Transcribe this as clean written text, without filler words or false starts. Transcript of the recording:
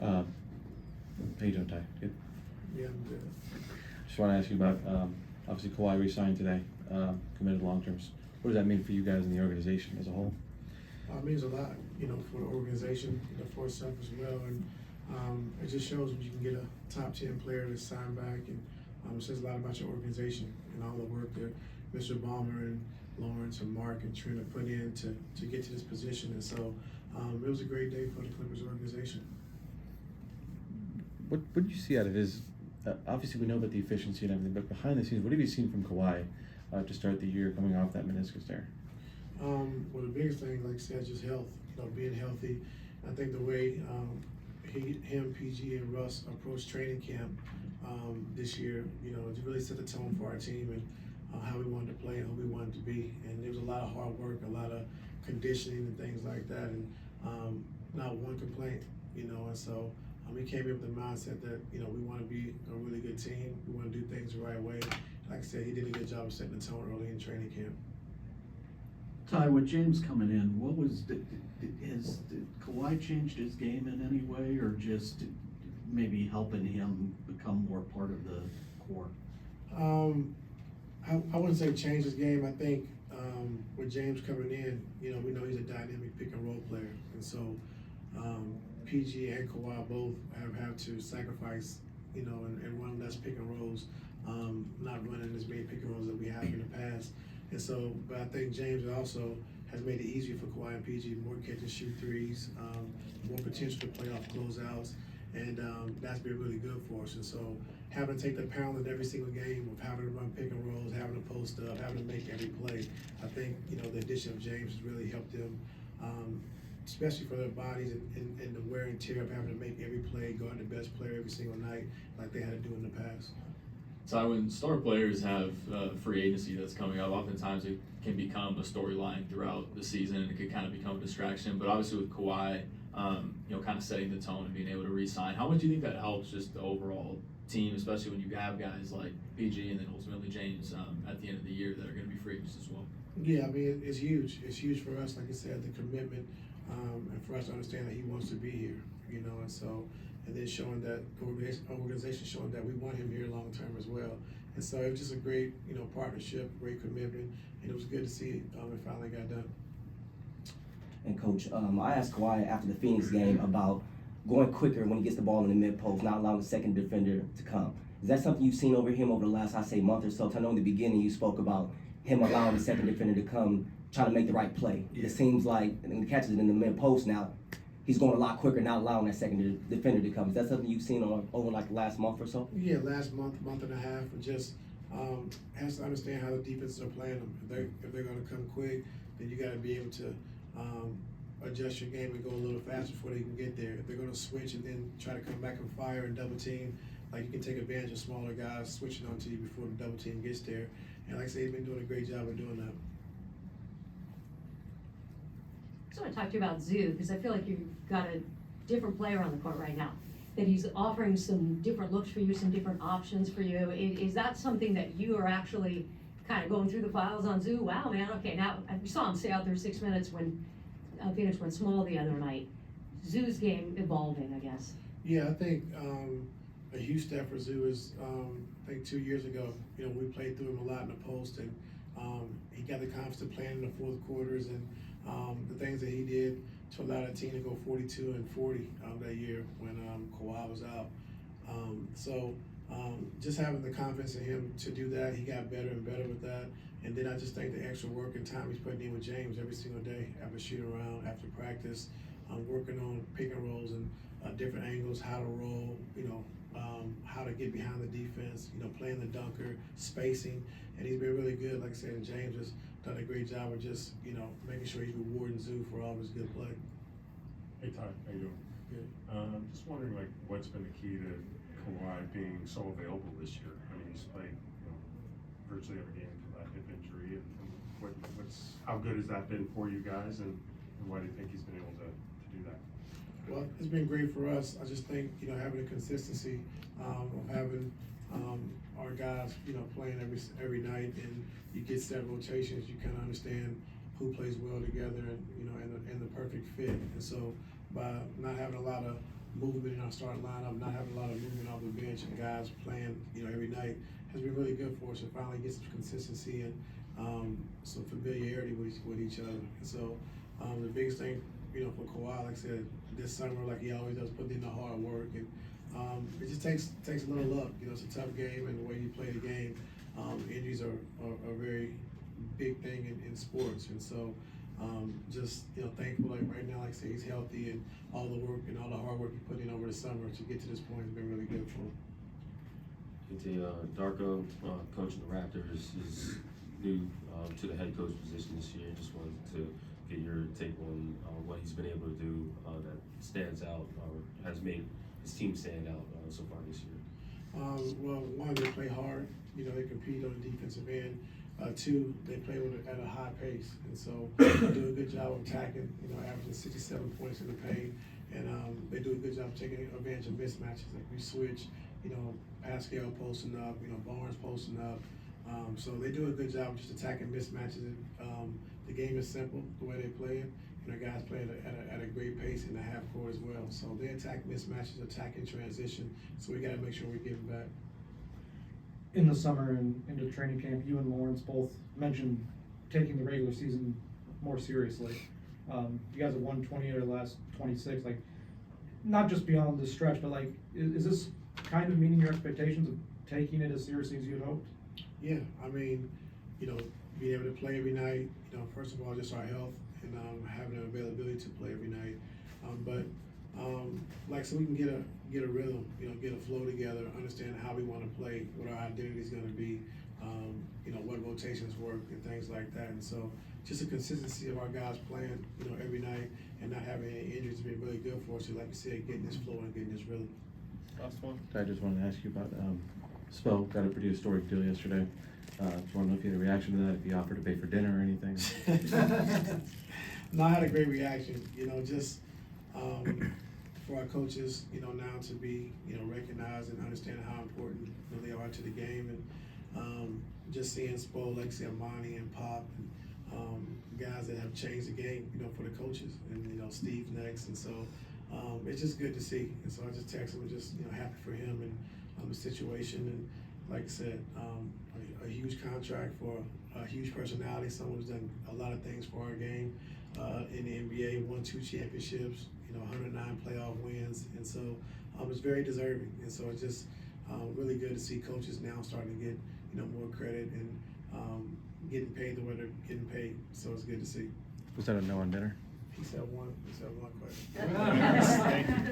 How you doing, Ty? Good? Yeah, I'm good. Just want to ask you about, obviously Kawhi re-signed today, committed long terms. What does that mean for you guys in the organization as a whole? It means a lot, for the organization, for itself as well, and it just shows when you can get a top 10 player to sign back, and it says a lot about your organization and all the work that Mr. Ballmer and Lawrence and Mark and Trina put in to get to this position, and so it was a great day for the Clippers organization. What did you see out of his? Obviously, we know about the efficiency and everything, but behind the scenes, what have you seen from Kawhi to start the year coming off that meniscus there? Well, the biggest thing, like I said, just health. Being healthy. I think the way him, PG, and Russ approached training camp this year, it really set the tone for our team and how we wanted to play and who we wanted to be. And there was a lot of hard work, a lot of conditioning and things like that, and not one complaint. And so we came in with the mindset that we want to be a really good team. We want to do things the right way. Like I said, he did a good job of setting the tone early in training camp. Ty, with James coming in, has Kawhi changed his game in any way, or just maybe helping him become more part of the core? I wouldn't say change his game. I think with James coming in, we know he's a dynamic pick and roll player, and so PG and Kawhi both have to sacrifice, and run less pick and rolls, not running as many pick and rolls that we have in the past. And so, but I think James also has made it easier for Kawhi and PG, more catch and shoot threes, more potential to playoff closeouts, and that's been really good for us. And so, having to take the pound in every single game of having to run pick and rolls, having to post up, having to make every play, I think the addition of James has really helped them, especially for their bodies and the wear and tear of having to make every play, guard the best player every single night, like they had to do in the past. So when star players have free agency that's coming up, oftentimes it can become a storyline throughout the season, and it could kind of become a distraction. But obviously with Kawhi, kind of setting the tone and being able to re-sign, how much do you think that helps just the overall team, especially when you have guys like PG and then ultimately James at the end of the year that are going to be free agents as well? Yeah, I mean, it's huge. It's huge for us, like I said, the commitment, and for us to understand that he wants to be here, and so. And then showing that organization showing that we want him here long term as well. And so it was just a great, partnership, great commitment, and it was good to see it finally got done. And Coach, I asked Kawhi after the Phoenix game about going quicker when he gets the ball in the mid post, not allowing the second defender to come. Is that something you've seen over him over the last, month or so? I know in the beginning you spoke about him allowing the second defender to come, trying to make the right play. Yeah. It seems like when he catches it in the mid post now, he's going a lot quicker, not allowing that second defender to come. Is that something you've seen over like the last month or so? Yeah, last month and a half, and just has to understand how the defenses are playing them. If they're going to come quick, then you got to be able to adjust your game and go a little faster before they can get there. If they're going to switch and then try to come back and fire and double team, like you can take advantage of smaller guys switching onto you before the double team gets there. And like I say, he's been doing a great job of doing that. I just want to talk to you about Zoo, because I feel like you've got a different player on the court right now, that he's offering some different looks for you, some different options for you. Is that something that you are actually kind of going through the files on Zoo? Wow, man, okay, now we saw him stay out there 6 minutes when Phoenix went small the other night. Zoo's game evolving, I guess. Yeah, I think a huge step for Zoo is, I think 2 years ago, we played through him a lot in the post, and he got the confidence to play in the fourth quarters, and the things that he did to allow the team to go 42 and 40 that year when Kawhi was out. Just having the confidence in him to do that, he got better and better with that. And then I just think the extra work and time he's putting in with James every single day, after shoot around, after practice, working on pick and rolls and different angles, how to roll, how to get behind the defense, playing the dunker, spacing, and he's been really good. Like I said, and James has done a great job of just, making sure he's rewarding Zoo for all of his good play. Hey Ty, how you doing? Good. Just wondering, what's been the key to Kawhi being so available this year? I mean, he's played, virtually every game for that hip injury, and how good has that been for you guys, and why do you think he's been able to do that? Well, it's been great for us. I just think, having a consistency of having our guys, playing every night, and you get set rotations, you kind of understand who plays well together, and, and the perfect fit. And so by not having a lot of movement in our starting lineup, not having a lot of movement off the bench, and guys playing, every night has been really good for us to finally get some consistency and some familiarity with each other. And so the biggest thing, for Kawhi, like I said, this summer, like he always does, putting in the hard work, and it just takes a little luck. It's a tough game, and the way you play the game, injuries are a very big thing in sports. And so just thankful, like right now, like I say, he's healthy, and all the work and all the hard work he put in over the summer to get to this point has been really good for him. Darko, coaching the Raptors, is new to the head coach position this year. Just wanted to get your take on what he's been able to do that stands out or has made his team stand out so far this year. Well, one, they play hard. They compete on the defensive end. Two, they play at a high pace, and so they do a good job of attacking. Averaging 67 points in the paint, and they do a good job of taking advantage of mismatches. Like we switch, Pascal posting up, Barnes posting up. So they do a good job of just attacking mismatches. The game is simple the way they play it. Our guys play at a great pace in the half court as well. So they attack mismatches, attack in transition. So we got to make sure we give them back. In the summer and into training camp, you and Lawrence both mentioned taking the regular season more seriously. You guys have won 20 of the last 26. Like, not just beyond this stretch, but like, is this kind of meeting your expectations of taking it as seriously as you had hoped? Yeah, I mean, being able to play every night. First of all, just our health and having the availability to play every night. So we can get a rhythm, get a flow together, understand how we want to play, what our identity is going to be, what rotations work and things like that. And so just a consistency of our guys playing, every night and not having any injuries has been really good for us. So like you said, getting this flow and getting this rhythm. Last one. I just wanted to ask you about Spell got a pretty historic deal yesterday. Just want to know if you had a reaction to that, if you offered to pay for dinner or anything. No, I had a great reaction. Just for our coaches, now to be, recognized and understanding how important they are to the game, and just seeing Spo, Lexi, Amani, and Pop, and guys that have changed the game, for the coaches, and Steve next, and so it's just good to see. And so I just texted him, just happy for him and the situation, and like I said, a huge contract for a huge personality, someone who's done a lot of things for our game in the NBA, won 2 championships, 109 playoff wins, and so it's very deserving. And so it's just really good to see coaches now starting to get more credit and getting paid the way they're getting paid. So it's good to see. Was that a no on dinner? He said one question. Thank you.